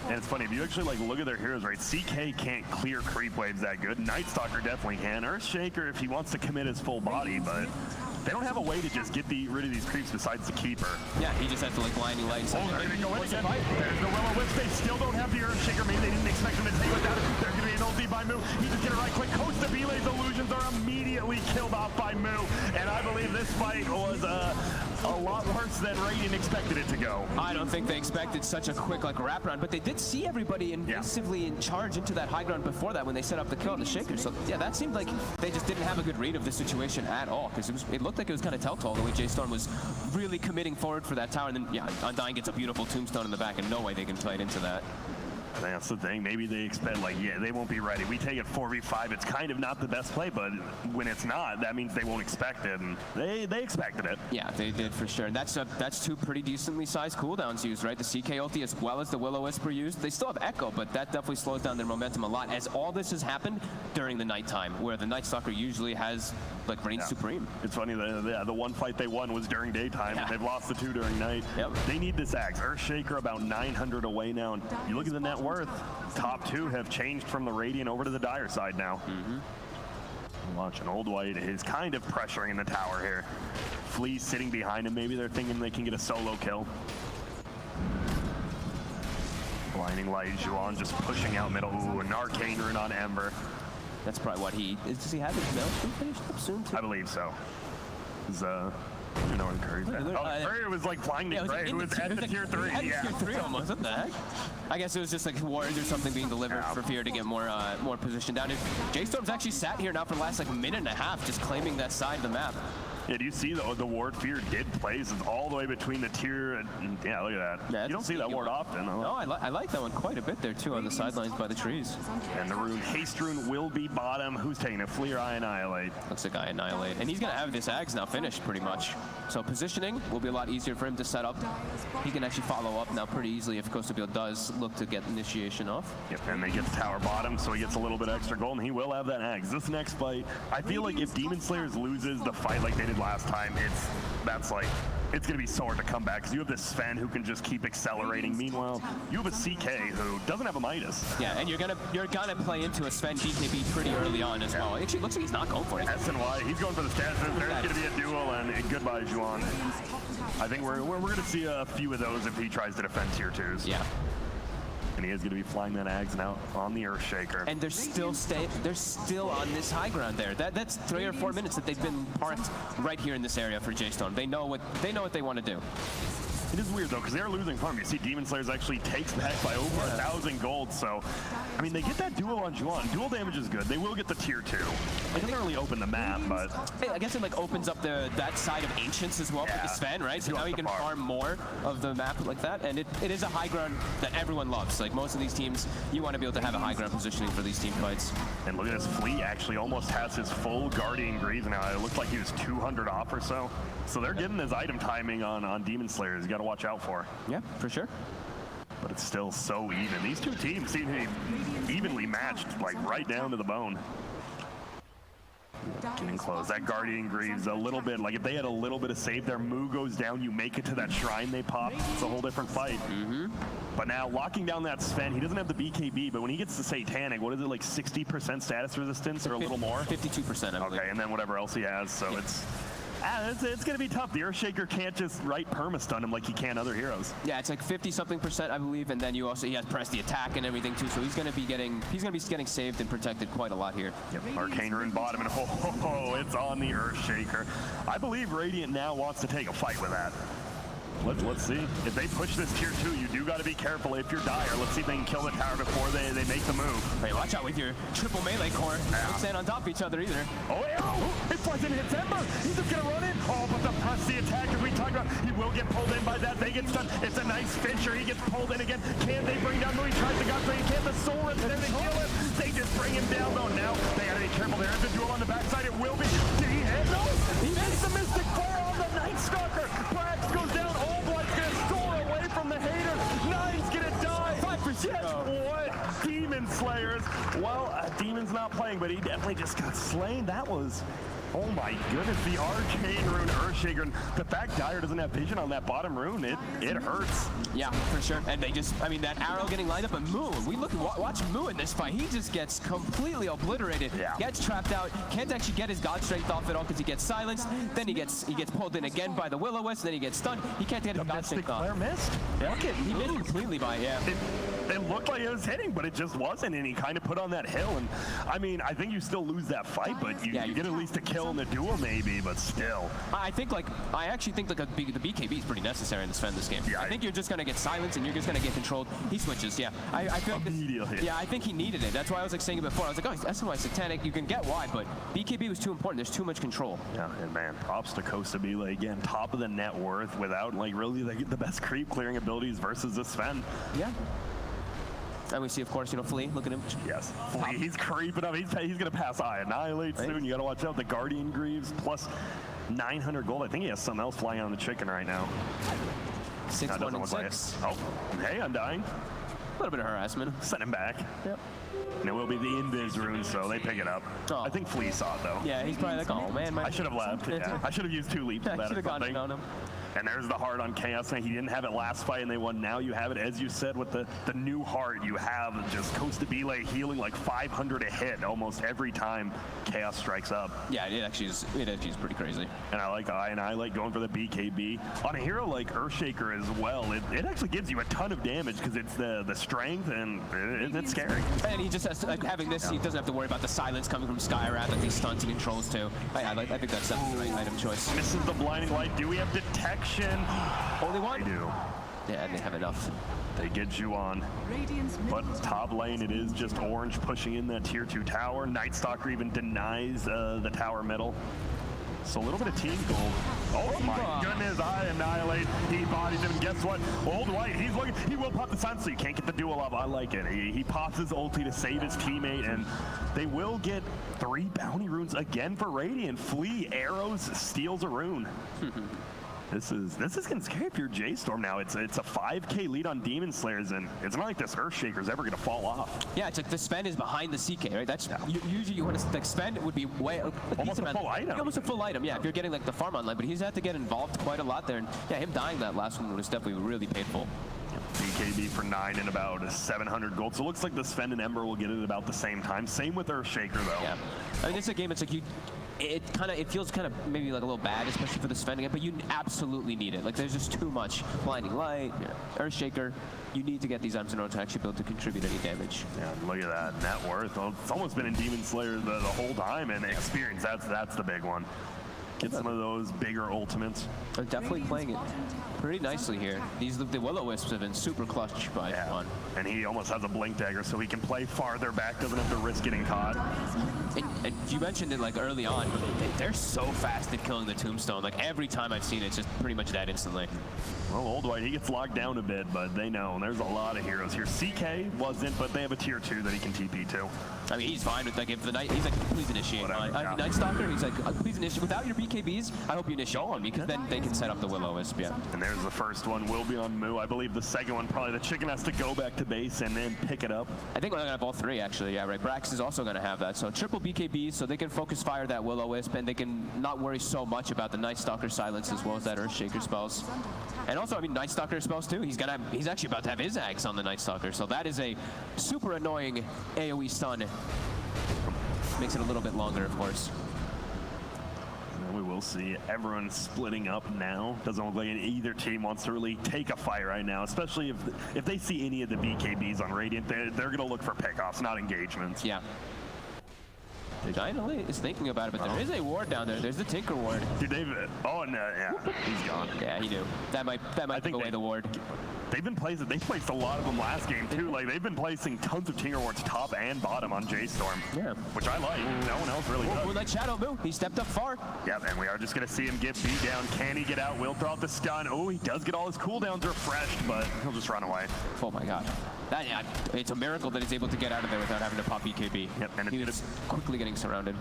And it's funny, if you actually look at their heroes, right? CK can't clear creep waves that good. Night Stalker definitely can. Earthshaker if he wants to commit his full body, but they don't have a way to just get rid of these creeps besides the Keeper. Yeah, he just has to blinding light. Oh, there they go in again. There's the Will-O-Wisp. They still don't have the Earthshaker. Maybe they didn't expect him to take without it. There's going to be an ulti by Moo. He just get a right click. Costa Vile's illusions are immediately killed off by Moo. And I believe this fight was a lot worse than Radiant expected it to go. I don't think they expected such a quick wraparound, but they did see everybody invasively in charge into that high ground before that when they set up the kill on the Shaker. So yeah, that seemed like they just didn't have a good read of the situation at all, because it looked like it was kind of telltale the way J.Storm was really committing forward for that tower, and then Undying gets a beautiful tombstone in the back, and no way they can fight into that. That's the thing. Maybe they expect, they won't be ready. We take it 4v5. It's kind of not the best play, but when it's not, that means they won't expect it, and they expected it. Yeah, they did for sure. And that's 2 pretty decently sized cooldowns used, right? The CK ulti as well as the Will-O-Wisp were used. They still have Echo, but that definitely slows down their momentum a lot, as all this has happened during the nighttime, where the Night Stalker usually has reign supreme. It's funny, the one fight they won was during daytime, and they've lost the 2 during night. Yep. They need this axe. Earthshaker about 900 away now, and you look at the net worth, top 2 have changed from the Radiant over to the Dire side now. Watch, an Old White is kind of pressuring in the tower here. Flea's sitting behind him. Maybe they're thinking they can get a solo kill. Blinding Light, Juan just pushing out middle. Ooh, an Arcane Rune on Ember. That's probably what does he have his maelstrom finished up soon too? I believe so. You know what Curry's at. Curry was flying to Gray, who was at the tier 3. Yeah. Tier 3 almost, what the heck? I guess it was just wards or something being delivered for fear to get more position down. J.Storm's actually sat here now for the last minute and a half, just claiming that side of the map. Yeah, do you see the ward fear did plays all the way between the tier and yeah, look at that. Yeah, you don't see that ward often. No, I like that one quite a bit there too on the sidelines by the trees. And the rune, Haste Rune will be bottom. Who's taking it? Flea or Annihilate? Looks like Annihilate. And he's going to have this Ags now finished pretty much. So positioning will be a lot easier for him to set up. He can actually follow up now pretty easily if Costa Vile does look to get initiation off. Yep, and they get the tower bottom, so he gets a little bit extra gold, and he will have that Ags. This next fight, I feel like if Demon Slayers loses the fight like they did last time, it's going to be so hard to come back because you have this Sven who can just keep accelerating. Meanwhile, you have a CK who doesn't have a Midas. Yeah, and you're gonna play into a Sven BKB pretty early on as well. Actually, it looks like he's not going for it. SNY, he's going for the status. There's going to be a duel, and goodbye, Juan. I think we're going to see a few of those if he tries to defend tier 2s. Yeah. And he is going to be flying that Ags now on the Earthshaker. And they're still on this high ground there. That's 3 or 4 minutes that they've been parked right here in this area for J.Storm. They know what they want to do. It is weird though, because they're losing farm. You see Demon Slayers actually takes back by over 1,000 gold. So, I mean, they get that duel on Juan. Dual damage is good. They will get the tier 2. It doesn't really open the map, but I guess it like opens up that side of Ancients as well for the Sven, right? So now you can farm more of the map like that, and it is a high ground that everyone loves. Like most of these teams, you want to be able to have a high ground positioning for these team fights. And look at this, Flea actually almost has his full Guardian Greaves now. It looks like he was 200 off or so. So they're getting his item timing on Demon Slayers. You got to watch out for. Yeah, for sure. But it's still so even. These two teams seem to be evenly matched, like right down to the bone. Getting close. That Guardian Greaves a little bit, like if they had a little bit of save, their Moo goes down, you make it to that shrine they pop. It's a whole different fight. But now locking down that Sven, he doesn't have the BKB, but when he gets the Satanic, what is it, like 60% status resistance or a little more? 52%, I believe. Okay, and then whatever else he has, so it's going to be tough. The Earthshaker can't just right perma-stun him like he can other heroes. Yeah, it's like 50-something%, I believe, and then he has pressed the attack and everything too, so he's going to be getting saved and protected quite a lot here. Yep, Arcane Rune bottom, and it's on the Earthshaker. I believe Radiant now wants to take a fight with that. Let's see. If they push this tier 2, you do got to be careful if you're Dire. Let's see if they can kill the tower before they make the move. Hey, watch out with your triple melee core. Don't stand on top of each other either. It wasn't hits Ember. He's just going to run in. Oh, but the press the attack, as we talked about, he will get pulled in by that. They get stunned. It's a nice Fisher. He gets pulled in again. Can they bring down Louis? Tries to gut, but he can't. The Soul Rip, then they kill him. They just bring him down, though. Now they got to be careful. There is a duel on the backside. It will be. Did he hit? No! He makes the Mystic Flare on the Night Stalker. Brax goes down. All Blood's going to soar away from the hater. Nine's going to die. 5%. What? Demon Slayers. Well, Demon's not playing, but he definitely just got slain. That was... Oh my goodness, the Arcane Rune Earthshaker. And the fact Dire doesn't have vision on that bottom rune, it hurts. Yeah, for sure. And they just, I mean, that arrow getting lined up, and Moo, watch Moo in this fight. He just gets completely obliterated. Yeah. Gets trapped out, can't actually get his God Strength off at all because he gets silenced. Then he gets pulled in again by the Will-O-Wisp, then he gets stunned. He can't get his God Strength off. The Mystic Flare missed. He missed completely by, It looked like it was hitting, but it just wasn't, and he kind of put on that hill. And I mean, I think you still lose that fight, but you get at least a kill in the duel, maybe. But still, I actually think the BKB is pretty necessary in this game. Yeah, I think you're just gonna get silenced and you're just gonna get controlled. He switches. Yeah, I feel like immediately. I think he needed it. That's why I was like saying it before. I was like, oh, that's why Satanic. You can get why, but BKB was too important. There's too much control. Yeah, and man, props to Kostabile again, top of the net worth without like really the best creep clearing abilities versus the Sven. Yeah. And we see, of course, Flea. Look at him. Yes. Flea, he's creeping up. He's going to pass Annihilate soon. You got to watch out. The Guardian Greaves plus 900 gold. I think he has something else flying on the chicken right now. 6, 1, and 6. Oh, hey, Undying. A little bit of harassment. Send him back. Yep. And it will be the Invis rune, so they pick it up. Oh. I think Flea saw it, though. Yeah, he's probably like, oh, man. I should have left. Yeah. I should have used 2 leaps of that should or have gone something. on him. And there's the heart on Chaos. He didn't have it last fight, and they won. Now you have it, as you said, with the new heart. You have just Kostabile healing like 500 a hit almost every time Chaos strikes up. Yeah, it actually is pretty crazy. And I like going for the BKB. On a hero like Earthshaker as well, it actually gives you a ton of damage because it's the strength, and it's scary. And he just has to, having this, he doesn't have to worry about the silence coming from Skywrath that these stunts and controls too. I think that's definitely the right item choice. Misses the blinding light. Do we have detection? Only one? They do. Yeah, they have enough. They get you on. But top lane, it is just Orange pushing in that tier 2 tower. Night Stalker even denies the tower middle. So a little bit of team gold. Oh my goodness, I Annihilate. He bodies him, and guess what? Old White, he's looking, he will pop the silence, so you can't get the duel up. I like it. He pops his ulti to save his teammate, and they will get 3 bounty runes again for Radiant. Flea, arrows, steals a rune. This is getting scary if you're J.Storm now. It's a 5K lead on Demon Slayers, and it's not like this Earthshaker's ever gonna fall off. Yeah, it's like the spend is behind the CK, right? That's usually you want to like spend would be way almost a full item. Almost a full item, yeah. If you're getting like the farm online, but he's had to get involved quite a lot there, and yeah, him dying that last one was definitely really painful. BKB for 9 and about 700 gold. So it looks like the Sven and Ember will get it about the same time. Same with Earthshaker though. Yeah, I mean it's a game. It's like it feels kind of maybe like a little bad, especially for the spending, but you absolutely need it. Like there's just too much blinding light, Earthshaker. You need to get these items in order to actually be able to contribute any damage. Yeah, look at that net worth. Well, it's almost been in Demon Slayer the whole time, and experience. That's the big one. Get some of those bigger ultimates. They're definitely playing it pretty nicely here. The Will-O-Wisps have been super clutch by one. And he almost has a blink dagger, so he can play farther back, doesn't have to risk getting caught. And you mentioned it like early on, they're so fast at killing the tombstone. Like every time I've seen it, it's just pretty much dead instantly. Well, Old White, he gets locked down a bit, but they know there's a lot of heroes here. CK wasn't, but they have a tier 2 that he can TP to. I mean, he's fine with like if the night, he's like, please initiate. Night Stalker, he's like, please initiate. Without your BKBs, I hope you initiate on because then they can set up the Will-O-Wisp, yeah. And there's the first one, will be on Moo. I believe the second one, probably the chicken has to go back to base and then pick it up. I think we're gonna have all three actually, yeah, right. Brax is also gonna have that. So triple BKBs, so they can focus fire that Will-O-Wisp and they can not worry so much about the Night Stalker silence as well as that Earthshaker spells. And also, I mean, Night Stalker spells too. He's actually about to have his axe on the Night Stalker, so that is a super annoying AoE stun. Makes it a little bit longer, of course. We will see everyone splitting up now. Doesn't look like either team wants to really take a fight right now, especially if they see any of the BKBs on Radiant. They're going to look for pickoffs, not engagements. Yeah. Giant Elite is thinking about it, but there is a ward down there. There's the Tinker ward. Dude, oh no, yeah, he's gone. Yeah, he knew. That might take away the ward. They've been placing. They placed a lot of them last game too. Like they've been placing tons of Tinker wards top and bottom on J.Storm. Yeah, which I like. No one else really does. Moonlight Shadow, Moo. He stepped up far. Yeah, and we are just gonna see him get beat down. Can he get out? Will throw out the stun. Oh, he does get all his cooldowns refreshed, but he'll just run away. Oh my God. Yeah, it's a miracle that he's able to get out of there without having to pop BKB. Yep, and he was quickly getting surrounded.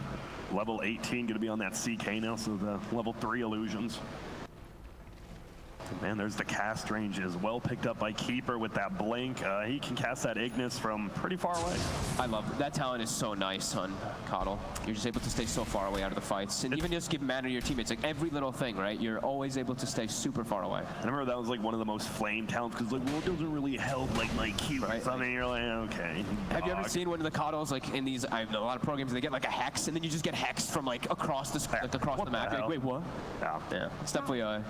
Level 18 gonna be on that CK now, so the level 3 illusions. Man, there's the cast range is well picked up by Keeper with that blink. He can cast that Ignis from pretty far away. I love it. That talent is so nice on Coddle. You're just able to stay so far away out of the fights. And even just give mana to your teammates, like every little thing, right? You're always able to stay super far away. I remember that was like one of the most flame talents because like, well, it doesn't really help like my Q or something. You're like, okay. Have you ever seen one of the Coddles like in these, I know a lot of pro games, they get like a hex and then you just get hexed from like across the, the map. You're like, wait, what? Yeah. It's definitely a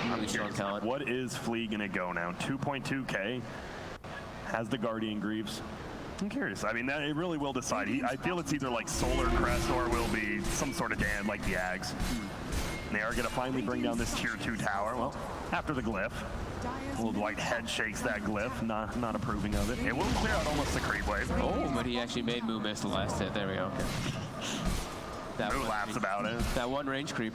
really strong talent. What is Flea gonna go now? 2.2k. Has the Guardian Greaves. I'm curious. I mean, it really will decide. I feel it's either like Solar Crest or will be some sort of damn like the Ags. And they are gonna finally bring down this tier 2 tower. Well, after the glyph. Old White head shakes that glyph, not approving of it. It will clear out almost the creep wave. Oh, but he actually made Moo miss the last hit. There we go. Moo laughs about it. That one range creep.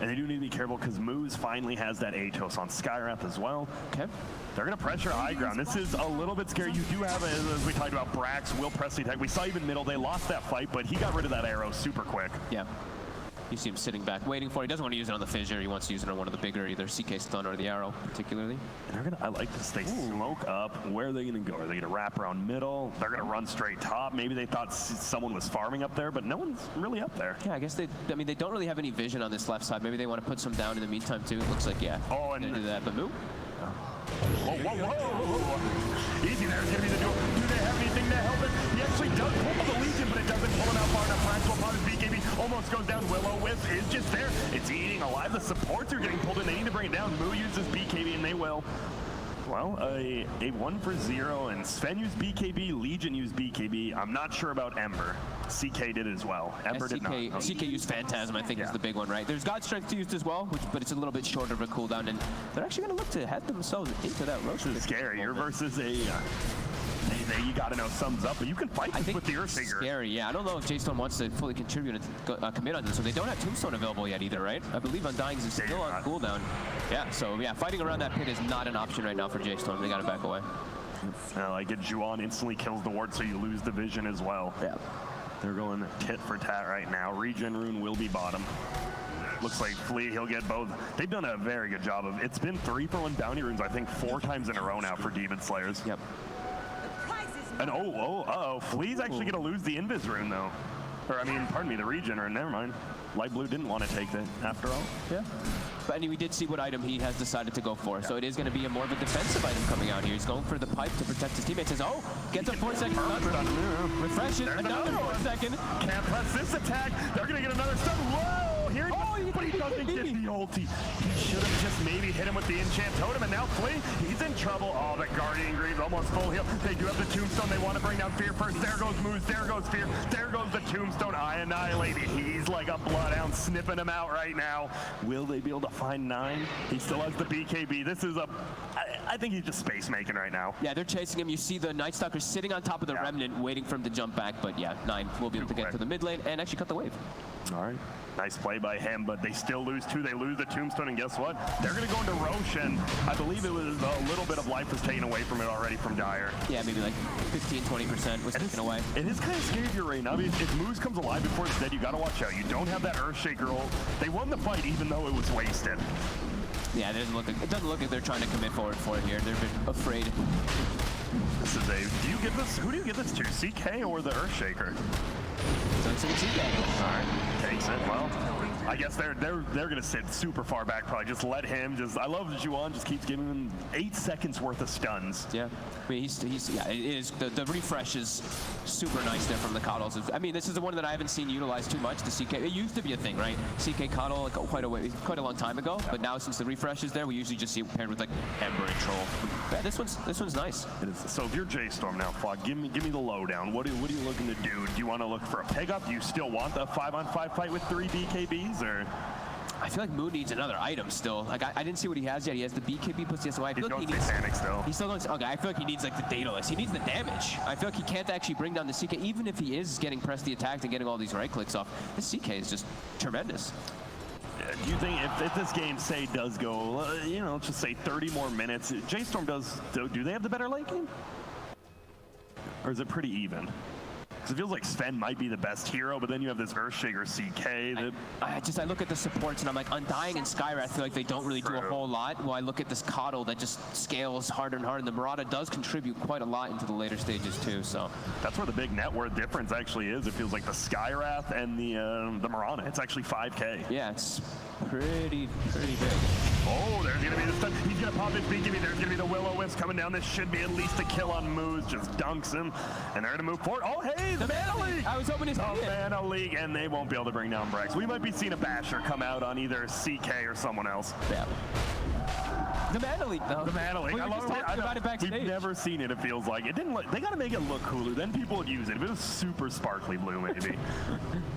And they do need to be careful because Moose finally has that Atos on Skywrath as well. Okay. They're going to pressure high ground. This is a little bit scary. You do have, as we talked about, Brax will press the attack. We saw even middle. They lost that fight, but he got rid of that arrow super quick. Yeah. You see him sitting back, waiting for it. He doesn't want to use it on the fissure. He wants to use it on one of the bigger, either CK stun or the arrow, particularly. And they're gonna. I like this. They smoke up. Where are they gonna go? Are they gonna wrap around middle? They're gonna run straight top. Maybe they thought someone was farming up there, but no one's really up there. Yeah, I guess they don't really have any vision on this left side. Maybe they want to put some down in the meantime too. It looks like Oh, and they do that, but Moo. Whoa. Easy there. It's gonna be the duel. Do they have anything to help it? He actually does pull the Legion, but it doesn't pull him out far enough. Maxwell upon his BKB almost goes down. Will-O-Wisp is just there. It's eating alive. The supports are getting pulled in. They need to bring it down. Moo uses BKB, and they will. Well, a 1-for-0, and Sven used BKB, Legion used BKB. I'm not sure about Ember. CK did as well. Ember did not. CK used Phantasm, I think, is the big one, right? There's God Strength used as well, but it's a little bit shorter of a cooldown, and they're actually going to look to head themselves into that Roach. This is scary. You're versus a... you gotta know sums up, but you can fight this with the Earthshaker. Scary, yeah. I don't know if J.Storm wants to fully contribute and commit on this, so they don't have Tombstone available yet either, right? I believe Undying's is still on cooldown. Yeah, so yeah, fighting around that pit is not an option right now for J.Storm. They gotta back away. Like a Juan instantly kills the ward, so you lose the vision as well. Yeah. They're going tit for tat right now. Regen rune will be bottom. Looks like Flea, he'll get both. They've done a very good job of, it's been 3 for 1 bounty runes, I think 4 times in a row now for Demon Slayers. Yep. And uh-oh, Flea's actually going to lose the Invis rune though. Or I mean, pardon me, the regen, or never mind. Light Blue didn't want to take that after all. Yeah. But we did see what item he has decided to go for. Yeah. So it is going to be a more of a defensive item coming out here. He's going for the pipe to protect his teammates. Says, oh, gets a 4-second stun. Refreshes, another 4 second. Can't press this attack. They're going to get another stun. Whoa! Here he goes. But he doesn't get the ulti. He should have just maybe hit him with the enchant totem, and now Flea, he's in trouble. Oh, the Guardian Greaves almost full heal. They do have the tombstone. They want to bring down Fear first. There goes Moose. There goes Fear. There goes the tombstone. I annihilated. He's like a bloodhound sniffing him out right now. Will they be able to find 9? He still has the BKB. This is I think he's just space making right now. Yeah, they're chasing him. You see the Night Stalker sitting on top of the Remnant, waiting for him to jump back. But yeah, 9 will be able to get to the mid lane and actually cut the wave. All right. Nice play by him, but they still lose 2. They lose the tombstone, and guess what? They're going to go into Roche, and I believe it was a little bit of life was taken away from it already from Dire. Yeah, maybe like 15-20% was taken away. It is kind of scary if you're right now. I mean, if Moose comes alive before it's dead, you got to watch out. You don't have that Earthshaker ult. They won the fight even though it was wasted. Yeah, it doesn't look like they're trying to commit forward for it here. They're a bit afraid. This is do you give this, who do you give this to? CK or the Earthshaker? So it's CK. All right, takes it. Well, I guess they're gonna sit super far back. Probably just let him. I love that Juan just keeps giving him 8 seconds worth of stuns. Yeah, I mean yeah. It is the refresh is super nice there from the Coddles. I mean, this is the one that I haven't seen utilized too much. The CK, it used to be a thing, right? CK Coddle like quite a long time ago. But now since the refresh is there, we usually just see it paired with like Ember and Troll. Yeah, this one's nice. It is. So if you're J.Storm now, Fog, give me the lowdown. What are you looking to do? Do you want to look for a pickup? Do you still want a 5-on-5 fight with 3 BKBs, or? I feel like Moon needs another item still. Like I didn't see what he has yet. He has the BKB plus the SOI. I feel like he needs Panic still. He's still going. Okay, I feel like he needs like the Daedalus. He needs the damage. I feel like he can't actually bring down the CK, even if he is getting press the attack and getting all these right clicks off. This CK is just tremendous. Do you think if this game, say, does go, let's just say 30 more minutes, J.Storm do they have the better late game? Or is it pretty even? Because it feels like Sven might be the best hero, but then you have this Earthshaker CK that... I look at the supports and I'm like, Undying and Skyra, I feel like they don't really do a whole lot. While I look at this Coddle that just scales harder and harder, and the Murata does contribute quite a lot into the later stages too, so... That's where the big net worth difference actually is. It feels like the Skywrath and the Murata. It's actually 5K. Yeah, it's pretty big. Oh, there's going to be the stun. He's going to pop his BKB. There's going to be the Will-O-Wisp coming down. This should be at least a kill on Moose. Just dunks him. And they're going to move forward. Oh, hey, the Mana League! I was hoping to see it. Mana League, and they won't be able to bring down Brex. We might be seeing a Basher come out on either CK or someone else. Yeah. The Mana League, though. The Mana League. We were just talking about it backstage. We've never seen it, it feels like. It didn't look, they got to make it look cooler. Then people would use it. If it was super sparkly blue, maybe.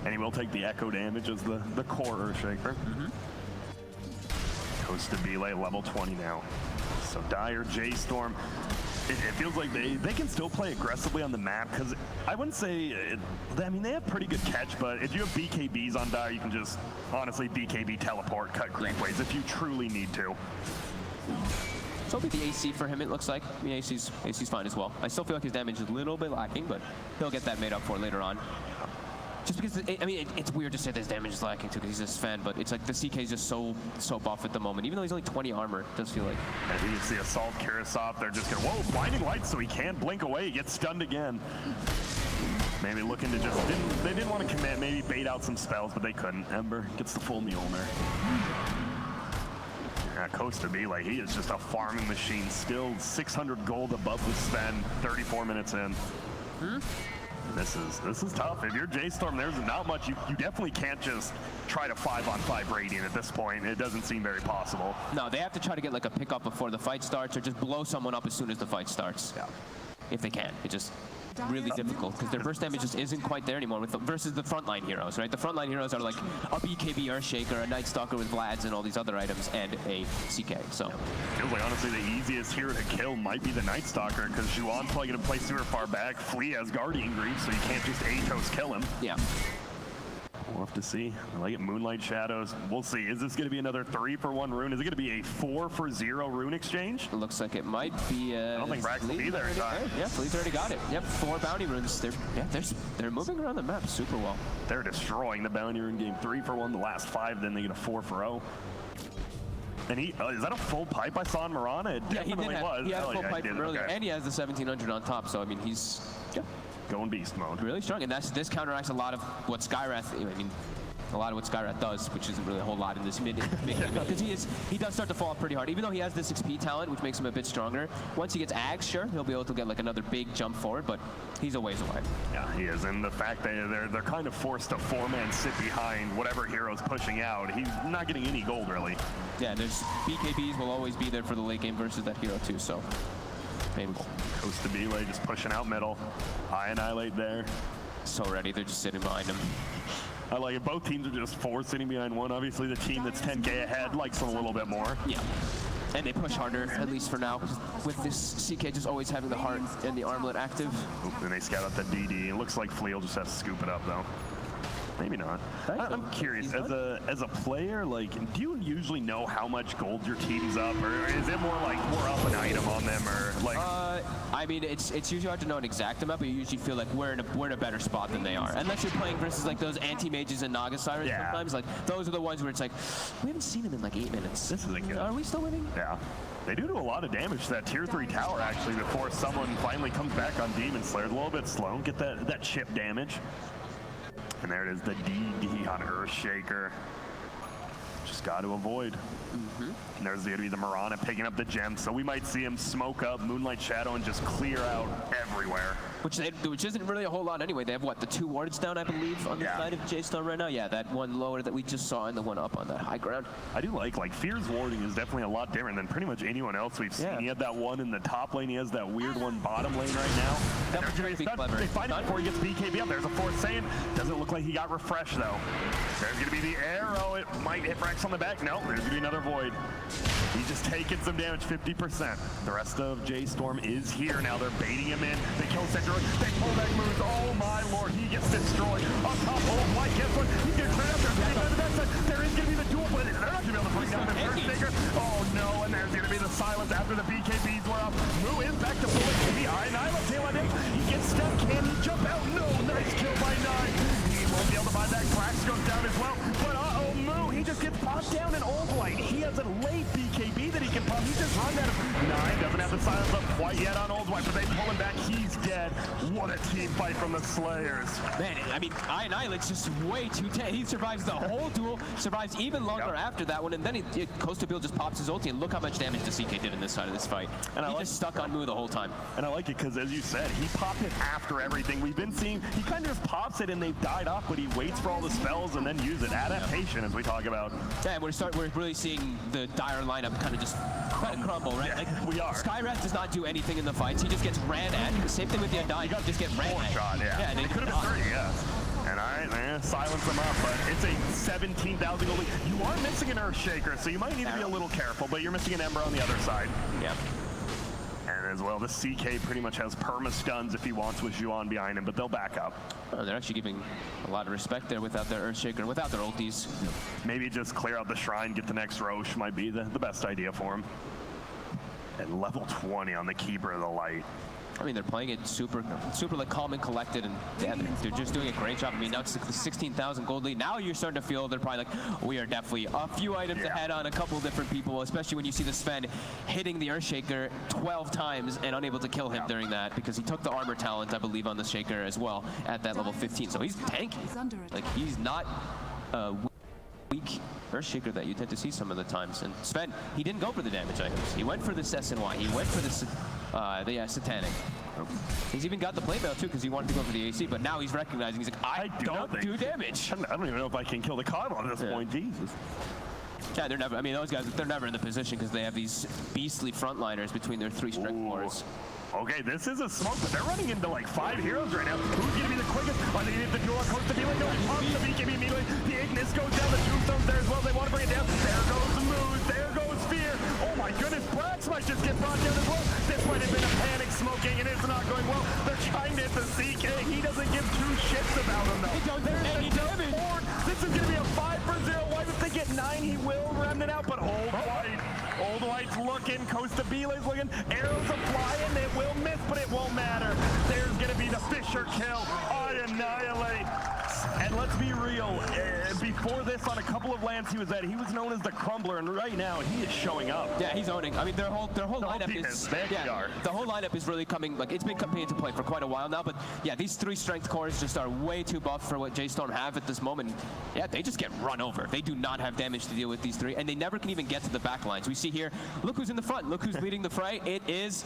And he will take the echo damage as the core Earthshaker. Goes to Belay, level 20 now. So Dire, J.Storm, it feels like they can still play aggressively on the map, because I wouldn't say, I mean, they have pretty good catch, but if you have BKBs on Dire, you can just, honestly, BKB teleport, cut creep waves if you truly need to. So it'll be the AC for him, it looks like. I mean, AC's fine as well. I still feel like his damage is a little bit lacking, but he'll get that made up for later on. Just because, it's weird to say this damage is lacking too, because he's a Sven, but it's like the CK is just so buff at the moment. Even though he's only 20 armor, it does feel like. I think it's the Assault Kurasov. They're just gonna, whoa, blinding light, so he can't blink away. He gets stunned again. Maybe looking to just, they didn't want to commit, maybe bait out some spells, but they couldn't. Ember gets the full Mjolnir. Costa Belay, he is just a farming machine. Still 600 gold above the Sven, 34 minutes in. This is tough. If you're J.Storm, there's not much. You definitely can't just try to 5-on-5 Radiant at this point. It doesn't seem very possible. No, they have to try to get like a pickup before the fight starts, or just blow someone up as soon as the fight starts. Yeah. If they can. It just really difficult, because their burst damage just isn't quite there anymore versus the frontline heroes, right? The frontline heroes are like a BKB Earthshaker, a Night Stalker with Vlads and all these other items, and a CK, so. Feels like honestly the easiest hero to kill might be the Night Stalker, because Juan's probably going to play super far back. Flea has Guardian Greaves, so you can't just Atos kill him. Yeah. We'll have to see. I like it. Moonlight Shadows. We'll see. Is this going to be another 3-for-1 rune? Is it going to be a 4-for-0 rune exchange? It looks like it might be. I don't think Brax will be there in time. Yeah, Fleet's already got it. Yep, 4 bounty runes. They're moving around the map super well. They're destroying the bounty rune game. 3-for-1 the last 5, then they get a 4-for-0. And he, is that a full pipe I saw in Marana? It definitely was. He had a full pipe from earlier, and he has the 1700 on top, so I mean, he's going beast mode. Really strong, and this counteracts a lot of what Skywrath, I mean, a lot of what Skywrath does, which isn't really a whole lot in this mid because he does start to fall off pretty hard. Even though he has this XP talent, which makes him a bit stronger, once he gets Ags, sure, he'll be able to get like another big jump forward, but he's a ways away. Yeah, he is, and the fact that they're kind of forced to 4-man sit behind whatever hero's pushing out, he's not getting any gold really. Yeah, there's BKBs will always be there for the late game versus that hero too, so painful. Coast to Belay just pushing out middle. I Annihilate there. So ready, they're just sitting behind him. I like it. Both teams are just 4 sitting behind 1. Obviously, the team that's 10K ahead likes them a little bit more. Yeah. And they push harder, at least for now, with this CK just always having the heart and the armlet active. And they scout out the DD. It looks like Flea will just have to scoop it up, though. Maybe not. I'm curious, as a player, like, do you usually know how much gold your team's up, or is it more like we're up an item on them, or like? I mean, it's usually hard to know an exact amount, but you usually feel like we're in a better spot than they are, unless you're playing versus like those anti-mages and Naga Sirens. Yeah. Sometimes, like those are the ones where it's like we haven't seen him in like 8 minutes. This isn't good. Are we still winning? Yeah. They do a lot of damage to that tier 3 tower actually before someone finally comes back on Demon Slayer. A little bit slow. Get that chip damage. And there it is, the DD on Earthshaker. Just got to avoid. And there's going to be the Marana picking up the gem, so we might see him smoke up Moonlight Shadow and just clear out everywhere. Which isn't really a whole lot anyway. They have what, the 2 wards down, I believe, on the side of J.Storm right now? Yeah, that one lower that we just saw and the one up on that high ground. I do like Fear's warding is definitely a lot different than pretty much anyone else we've seen. He had that one in the top lane, he has that weird one bottom lane right now. They find it before he gets BKB up. There's a Force Saiyan. Doesn't look like he got refreshed though. There's going to be the arrow. It might hit Rex on the back. No, there's going to be another void. He's just taking some damage, 50%. The rest of J.Storm is here now. They're baiting him in. They kill Cedric. They pull back moves. Oh my lord, he gets destroyed. On top, oh my, guess what? He's getting cleared up there. There is going to be the duel, but they're not going to be able to bring down the Earthshaker. Oh no, and there's going to be the silence after the BKBs were up. Moo is back to full HP. Annihilate tail on him. He gets stuck. Can he jump out? No, nice kill by 9. He won't be able to buy that. Crash goes down as well. But uh-oh, Moo, he just gets popped down in Old White. He has a late BKB that he can pop. He just run at him. 9 doesn't have the silence up quite yet on Old White, but they pull him back. He's dead. What a team fight from the Slayers. Man, I mean, Annihilate's just way too tense. He survives the whole duel, survives even longer after that one, and then Costa Bill just pops his ulti, and look how much damage the CK did in this side of this fight. And he just stuck on Moo the whole time. And I like it because, as you said, he popped it after everything. We've been seeing, he kind of just pops it and they've died off, but he waits for all the spells and then use it. Adaptation, as we talk about. Yeah, we're really seeing the dire lineup kind of just crumble, right? Yeah, like, we are. Skywrath does not do anything in the fights. He just gets ran at. The same thing with the Undying. He just get ran at. Shot, yeah. And it could have been 30, yeah. And all right, silence them up, but it's a 17,000 gold lead. You are missing an Earthshaker, so you might need to be a little careful, but you're missing an Ember on the other side. Yeah. And as well, the CK pretty much has perma-stuns if he wants with Juan behind him, but they'll back up. Oh, they're actually giving a lot of respect there without their Earthshaker, without their ultis. Maybe just clear out the shrine, get the next Roche might be the best idea for him. And level 20 on the Keeper of the Light. I mean, they're playing it super like calm and collected, and they're just doing a great job. I mean, now it's the 16,000 gold lead. Now you're starting to feel they're probably like, we are definitely a few items ahead on a couple different people, especially when you see the Sven hitting the Earthshaker 12 times and unable to kill him during that because he took the armor talent, I believe, on the Shaker as well at that level 15. So he's tanky. Like, he's not weak Earthshaker that you tend to see some of the times. And Sven, he didn't go for the damage items. He went for the SNY. He went for the Satanic. He's even got the playmail too because he wanted to go for the AC, but now he's recognizing, he's like, I don't do damage. I don't even know if I can kill the Coddle at this point, Jesus. Yeah, they're never, I mean, those guys, they're never in the position because they have these beastly frontliners between their 3 strength wars. Okay, this is a smoke, but they're running into like 5 heroes right now. Who's going to be the quickest? Are they going to get the duel on Costa Belay? No, he pops the BKB immediately. The Ignis goes down. The Tombstone's there as well. They want to bring it down. There goes the Moose. There goes Fear. Oh my goodness, Brax This might just get brought down as well. This might have been a panic smoking, and it's not going well. They're trying to hit the CK. He doesn't give two shits about him, though. He don't do any damage. This is going to be a 5-for-0 wipe. If they get 9, he will remnant out, but Old White. Old White's looking. Costa Bile's looking. Arrows are flying. It will miss, but it won't matter. There's going to be the Fisher kill. I annihilate. And let's be real, before this, on a couple of lands he was at, he was known as the Crumbler, and right now he is showing up. Yeah, he's owning. I mean, their whole lineup is vanguard. The whole lineup is really coming. Like, it's been coming into play for quite a while now. But yeah, these 3 strength cores just are way too buffed for what J.Storm have at this moment. Yeah, they just get run over. They do not have damage to deal with these 3, and they never can even get to the back lines. We see here, look who's in the front. Look who's leading the fray. It is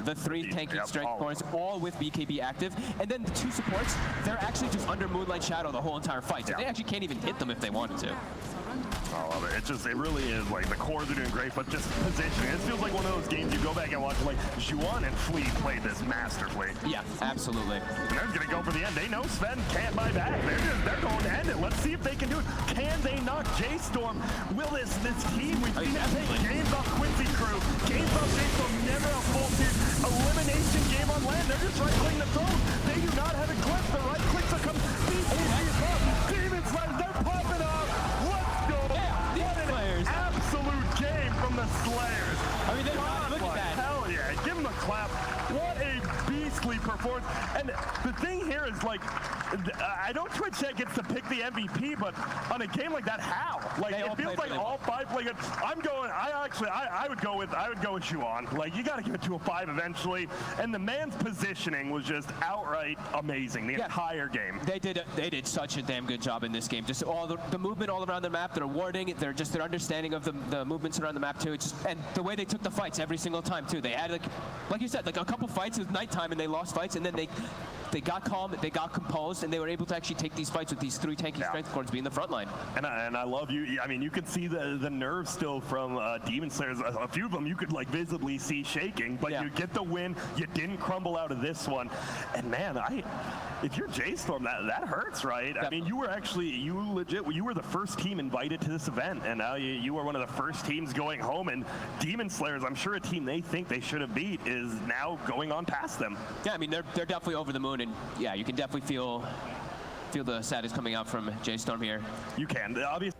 the 3 tanky strength cores, all with BKB active. And then the 2 supports, they're actually just under Moonlight Shadow the whole entire fight. So they actually can't even hit them if they wanted to. I love it. It really is like the cores are doing great, but just positioning. It feels like one of those games you go back and watch, like Juan and Fleet played this masterfully. Yeah, absolutely. And they're going to go for the end. They know Sven can't buy back. They're going to end it. Let's see if they can do it. Can they knock J.Storm? Will this team, we've seen it take games off Quincy Crew, games off J.Storm, never a full team elimination game on land. They're just right-clicking the throne. They do not have a clip. The right clicks are coming. Demon Slayers, they're popping off. Let's go. What an absolute game from the Slayers. I mean, look at that. Hell yeah. Give them a clap. What a beastly performance. And the thing here is, like, I know Twitch Chat gets to pick the MVP, but on a game like that, how? Like, it feels like all 5 play good. I would go with Juan. Like, you got to give it to a 5 eventually. And the man's positioning was just outright amazing the entire game. They did such a damn good job in this game. Just all the movement all around the map, their warding, their understanding of the movements around the map too. And the way they took the fights every single time too. They had like you said, like a couple fights. It was nighttime and they lost fights, and then they got calm, they got composed, and they were able to actually take these fights with these 3 tanky strength cores being the front line. And I love you. I mean, you can see the nerves still from Demon Slayers. A few of them you could like visibly see shaking, but you get the win. You didn't crumble out of this one. And man, if you're J.Storm, that hurts, right? I mean, you were the first team invited to this event, and now you are one of the first teams going home. And Demon Slayers, I'm sure a team they think they should have beat is now going on past them. Yeah, I mean, they're definitely over the moon, and yeah, you can definitely feel the sadness coming out from J.Storm here. You can. Obviously.